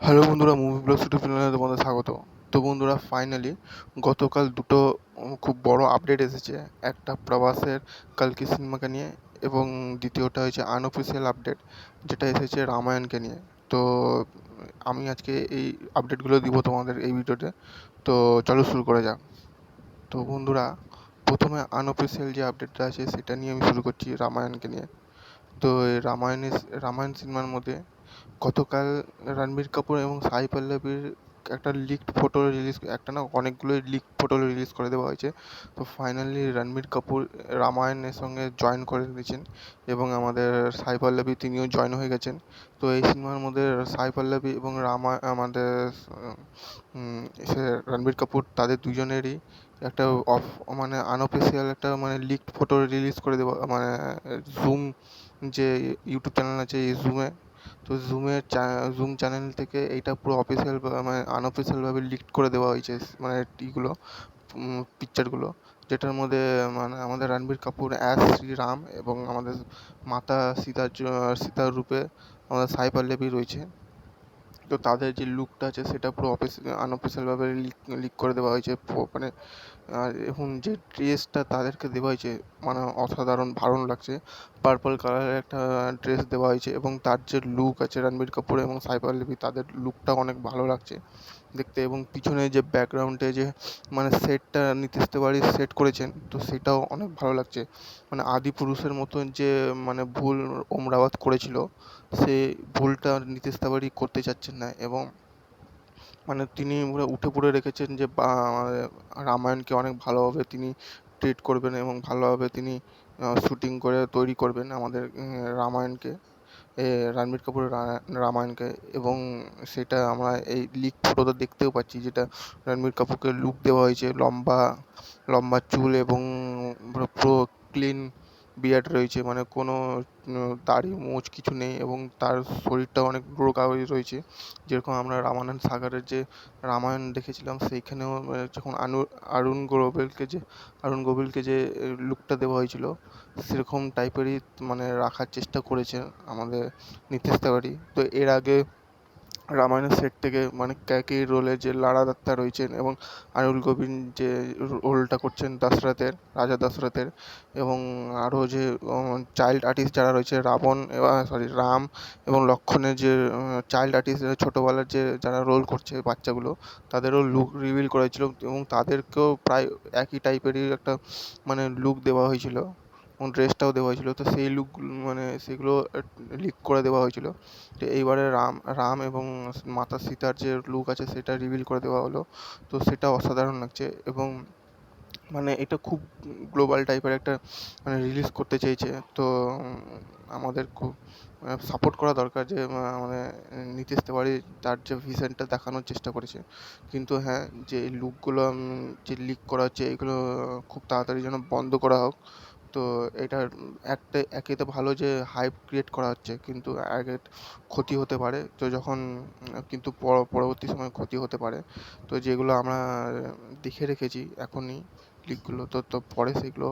Hello বন্ধুরা, movie blog YouTube চ্যানেলে তোমাদের স্বাগত। তো বন্ধুরা, ফাইনালি গতকাল দুটো খুব বড় আপডেট এসেছে। একটা প্রভাসের কালকি সিনেমাকে নিয়ে, এবং দ্বিতীয়টা হচ্ছে আনঅফিসিয়াল আপডেট, যেটা এসেছে রামায়ণকে নিয়ে। তো আমি আজকে এই আপডেটগুলো দিব তোমাদের এই ভিডিওতে। তো চলো শুরু করা যাক। তো বন্ধুরা, প্রথমে আনঅফিসিয়াল যে আপডেটটা আছে সেটা নিয়ে আমি শুরু করছি, রামায়ণকে নিয়ে। তো এই রামায়ণ সিনেমার মধ্যে গতকাল রণবীর কাপুর এবং সাই পল্লবীর একটা লিকড ফটো রিলিজ, একটা না অনেকগুলোই লিকড ফটো রিলিজ করে দেওয়া হয়েছে। তো ফাইনালি রণবীর কাপুর রামায়ণের সঙ্গে জয়েন করে দিয়েছেন, এবং আমাদের সাই পল্লবী তিনিও জয়েন হয়ে গেছেন। তো এই সিনেমার মধ্যে সাই পল্লবী এবং আমাদের সে রণবীর কাপুর, তাদের দুজনেরই একটা অফ মানে আনঅফিসিয়াল একটা মানে লিকড ফটো রিলিজ করে দেওয়া, মানে জুম যে ইউটিউব চ্যানেল আছে এই জুমে। তো জুম চ্যানেল থেকে এইটা পুরো অফিসিয়াল মানে আনঅফিসিয়ালভাবে লিকড করে দেওয়া হয়েছে, মানে ইগুলো পিকচারগুলো, যেটার মধ্যে মানে আমাদের রণবীর কাপুর অ্যাজ শ্রীরাম এবং আমাদের মাতা সীতার রূপে আমাদের সাই পল্লবী রয়েছে। তো তাদের যে লুকটা আছে সেটা পুরো আনঅফিসিয়ালভাবে লিক করে দেওয়া হয়েছে। মানে আর এখন যে ড্রেসটা তাদেরকে দেওয়া হয়েছে, মানে অসাধারণ দারুণ লাগছে। পার্পল কালারের একটা ড্রেস দেওয়া হয়েছে, এবং তার যে লুক আছে রণবীর কাপুর এবং সাই পল্লবী, তাদের লুকটা অনেক ভালো লাগছে দেখতে। এবং পিছনে যে ব্যাকগ্রাউন্ডে যে মানে সেটটা নীতিশ তিওয়ারি সেট করেছেন, তো সেটাও অনেক ভালো লাগছে। মানে আদিপুরুষের মতন যে মানে ভুল ওম রাওয়াত করেছিল, সেই ভুলটা নীতিশ তিওয়ারি করতে চাচ্ছেন না। এবং মানে তিনি পুরো উঠে পড়ে রেখেছেন যে রামায়ণকে অনেক ভালোভাবে তিনি ট্রিট করবেন, এবং ভালোভাবে তিনি শুটিং করে তৈরি করবেন আমাদের রামায়ণকে, রণবীর কাপুরের রামায়ণকে। এবং সেটা আমরা এই লিক ফটোতে দেখতেও পাচ্ছি, যেটা রণবীর কাপুরকে লুক দেওয়া হয়েছে, লম্বা লম্বা চুল এবং পুরো ক্লিন বিয়ার্ড রয়েছে, মানে কোনো দাড়ি মোচ কিছু নেই, এবং তার শরীরটা অনেক রোগা হয়ে রয়েছে। যেরকম আমরা রামায়ণ সাগারের যে রামায়ণ দেখেছিলাম, সেইখানেও যখন আরুণ গোবিলকে যে লুকটা দেওয়া হয়েছিল, সেরকম টাইপেরই মানে রাখার চেষ্টা করেছে আমাদের নীতিশ তিওয়ারি। তো এর আগে রামায়ণের সেট থেকে মানে ক্যাকি রোলে যে লারা দত্তা রয়েছেন, এবং আরুল গোবিন্দ যে রোলটা করছেন রাজা দশরথের, এবং আরও যে চাইল্ড আর্টিস্ট যারা রয়েছে রাম এবং লক্ষ্মণের যে চাইল্ড আর্টিস্ট, ছোটোবেলার যে যারা রোল করছে বাচ্চাগুলো, তাদেরও লুক রিভিল করেছিল, এবং তাদেরকেও প্রায় একই টাইপেরই একটা মানে লুক দেওয়া হয়েছিল, এবং ড্রেসটাও দেওয়া হয়েছিল। তো সেই লুকগুলো মানে সেগুলো লিক করে দেওয়া হয়েছিল। তো এইবারে রাম এবং মাতা সীতার যে লুক আছে সেটা রিভিল করে দেওয়া হলো। তো সেটা অসাধারণ লাগছে, এবং মানে এটা খুব গ্লোবাল টাইপের একটা মানে রিলিজ করতে চেয়েছে। তো আমাদের খুব সাপোর্ট করা দরকার, যে মানে নীতিশ তিওয়ারি তার যে ভিশনটা দেখানোর চেষ্টা করেছে। কিন্তু হ্যাঁ, যে এই লুকগুলো যে লিক করা হচ্ছে, এগুলো খুব তাড়াতাড়ি যেন বন্ধ করা হোক। তো এটার একে তো ভালো যে হাইপ ক্রিয়েট করা হচ্ছে, কিন্তু আগে ক্ষতি হতে পারে। তো যখন কিন্তু পরবর্তী সময়ে ক্ষতি হতে পারে। তো যেগুলো আমরা দেখে রেখেছি এখনই লিকগুলো, তো পরে সেগুলো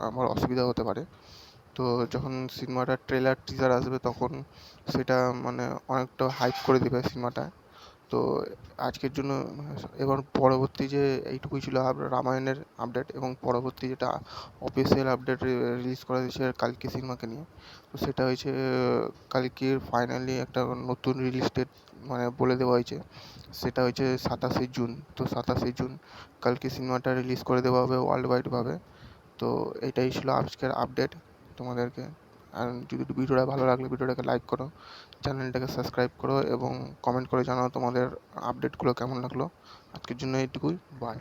আমার অসুবিধা হতে পারে। তো যখন সিনেমাটার ট্রেলার টিজার আসবে, তখন সেটা মানে অনেকটা হাইপ করে দেবে সিনেমাটা। তো আজকের জন্য এবার পরবর্তী যে এইটুকুই ছিল রামায়ণের আপডেট, এবং পরবর্তী যেটা অফিসিয়াল আপডেট রিলিজ করা হয়েছে কালকি সিনেমাকে নিয়ে। তো সেটা হয়েছে কালকির ফাইনালি একটা নতুন রিলিজ ডেট মানে বলে দেওয়া হয়েছে, সেটা হচ্ছে 27 জুন। তো 27 জুন কালকি সিনেমাটা রিলিজ করে দেওয়া হবে ওয়ার্ল্ড ওয়াইডভাবে। তো এটাই ছিল আজকের আপডেট তোমাদেরকে। আর যদি ভিডিওটা ভালো লাগলে ভিডিওটাকে লাইক করো, চ্যানেলটাকে সাবস্ক্রাইব করো, এবং কমেন্ট করে জানাও তোমাদের আপডেটগুলো কেমন লাগলো। আজকের জন্য এইটুকুই, বাই।